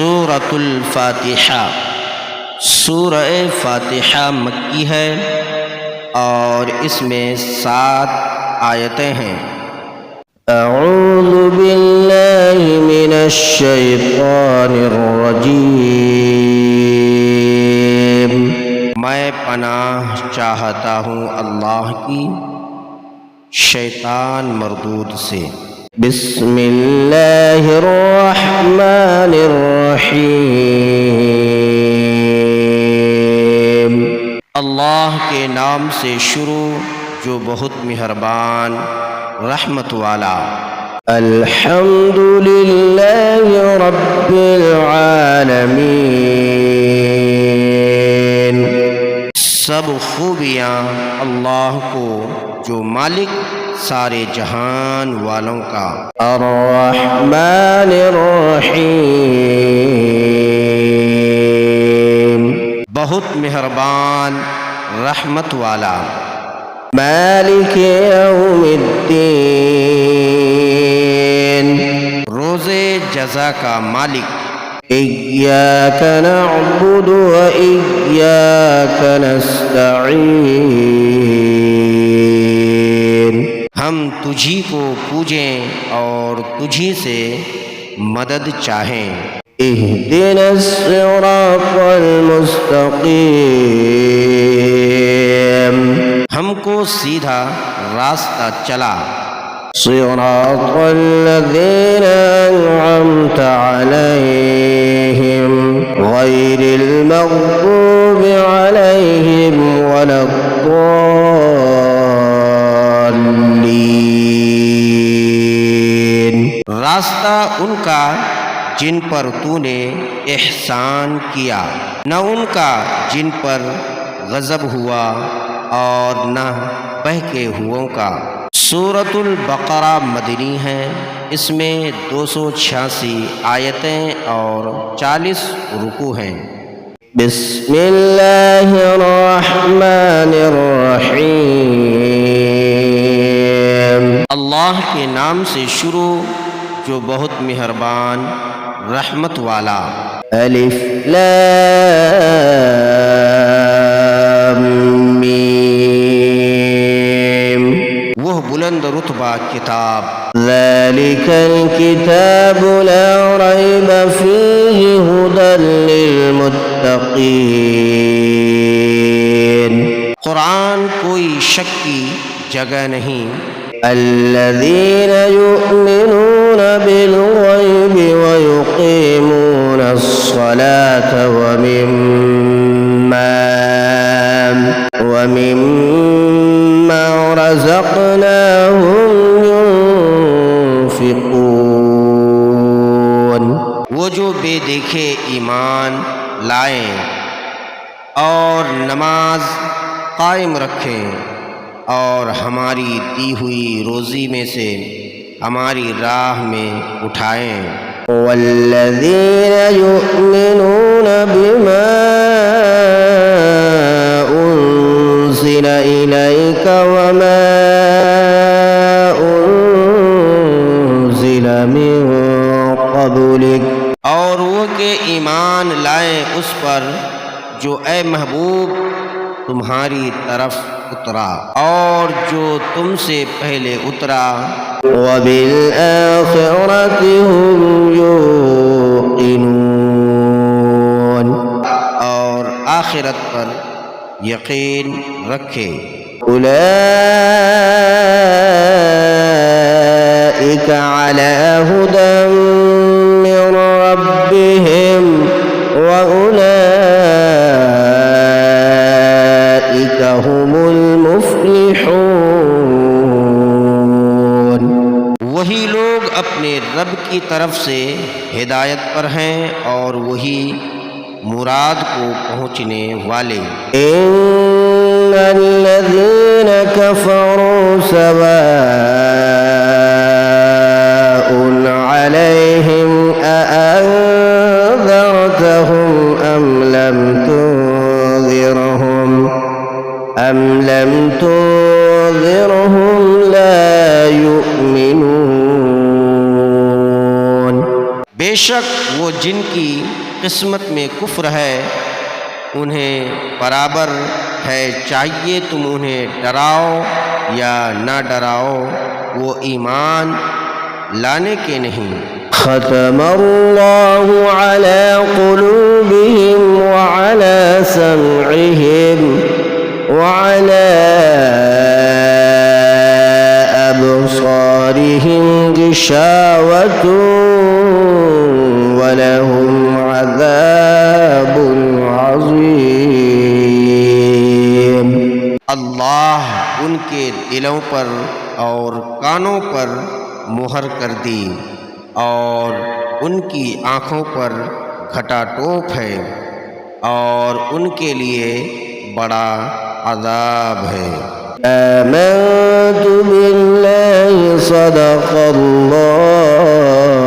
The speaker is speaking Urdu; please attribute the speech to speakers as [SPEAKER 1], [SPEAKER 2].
[SPEAKER 1] سورۃ الفاتحہ۔ سورہ فاتحہ مکی ہے اور اس میں 7 آیتیں ہیں۔ اعوذ باللہ من الشیطان الرجیم۔ میں پناہ چاہتا ہوں اللہ کی شیطان مردود سے۔ بسم اللہ الرحمن الرحیم۔ اللہ کے نام سے شروع جو بہت مہربان رحمت والا۔ الحمد للہ رب العالمین۔ سب خوبیاں اللہ کو جو مالک سارے جہان والوں کا۔ الرحمن الرحیم۔ بہت مہربان رحمت والا۔ مالک یوم الدین۔ روز جزا کا مالک۔ ایاک نعبد و ایاک نستعین۔ ہم تجھی کو پوجیں اور تجھی سے مدد چاہیں۔ اہدنا الصراط المستقیم۔ ہم کو سیدھا راستہ چلا۔ صراط الذین انعمت علیہم غیر المغضوب علیہم ولا الضالین۔ راستہ ان کا جن پر تو نے احسان کیا، نہ ان کا جن پر غضب ہوا اور نہ بہکے ہووں کا۔ سورۃ البقرہ مدنی ہے، اس میں 286 آیتیں اور 40 رکوع ہیں۔ بسم اللہ الرحمن الرحیم۔ اللہ کے نام سے شروع جو بہت مہربان رحمت والا۔ الف لام میم۔ وہ بلند رتبہ کتاب۔ ذالک الکتاب لا ریب فیہ ھدی للمتقین۔ قرآن کوئی شک کی جگہ نہیں۔ الذین یؤمنون بالغیب ویقیمون الصلاة ومما رزقناہم ينفقون۔ وہ جو بے دیکھے ایمان لائیں اور نماز قائم رکھیں اور ہماری دی ہوئی روزی میں سے ہماری راہ میں اٹھائیں۔ والذین یؤمنون بما انزل الیک وما انزل من قبلک۔ اور وہ کہ ایمان لائیں اس پر جو اے محبوب تمہاری طرف اترا اور جو تم سے پہلے اترا۔ وبالآخرۃ ہم یوقنون۔ اور آخرت پر یقین رکھے۔ اولئک علی ھدی من ربہم وأولئک هم المفلحون۔ وہی لوگ اپنے رب کی طرف سے ہدایت پر ہیں اور وہی مراد کو پہنچنے والے۔ ان الذین کفروا سواء علیہم اانذرتہم ام لم تنذرهم لا یؤمنون۔ بے بے شک وہ جن کی قسمت میں کفر ہے انہیں برابر ہے، چاہیے تم انہیں ڈراؤ یا نہ ڈراؤ، وہ ایمان لانے کے نہیں۔
[SPEAKER 2] ختم اللہ علی قلوبہم وعلی سمعہم وعلی أبصارهم غشاوة ولهم عذاب عظيم۔
[SPEAKER 1] اللہ ان کے دلوں پر اور کانوں پر مہر کر دی اور ان کی آنکھوں پر گھٹا ٹوپ ہے اور ان کے لیے بڑا عذاب ہے۔
[SPEAKER 2] آمنت بالله صدق اللہ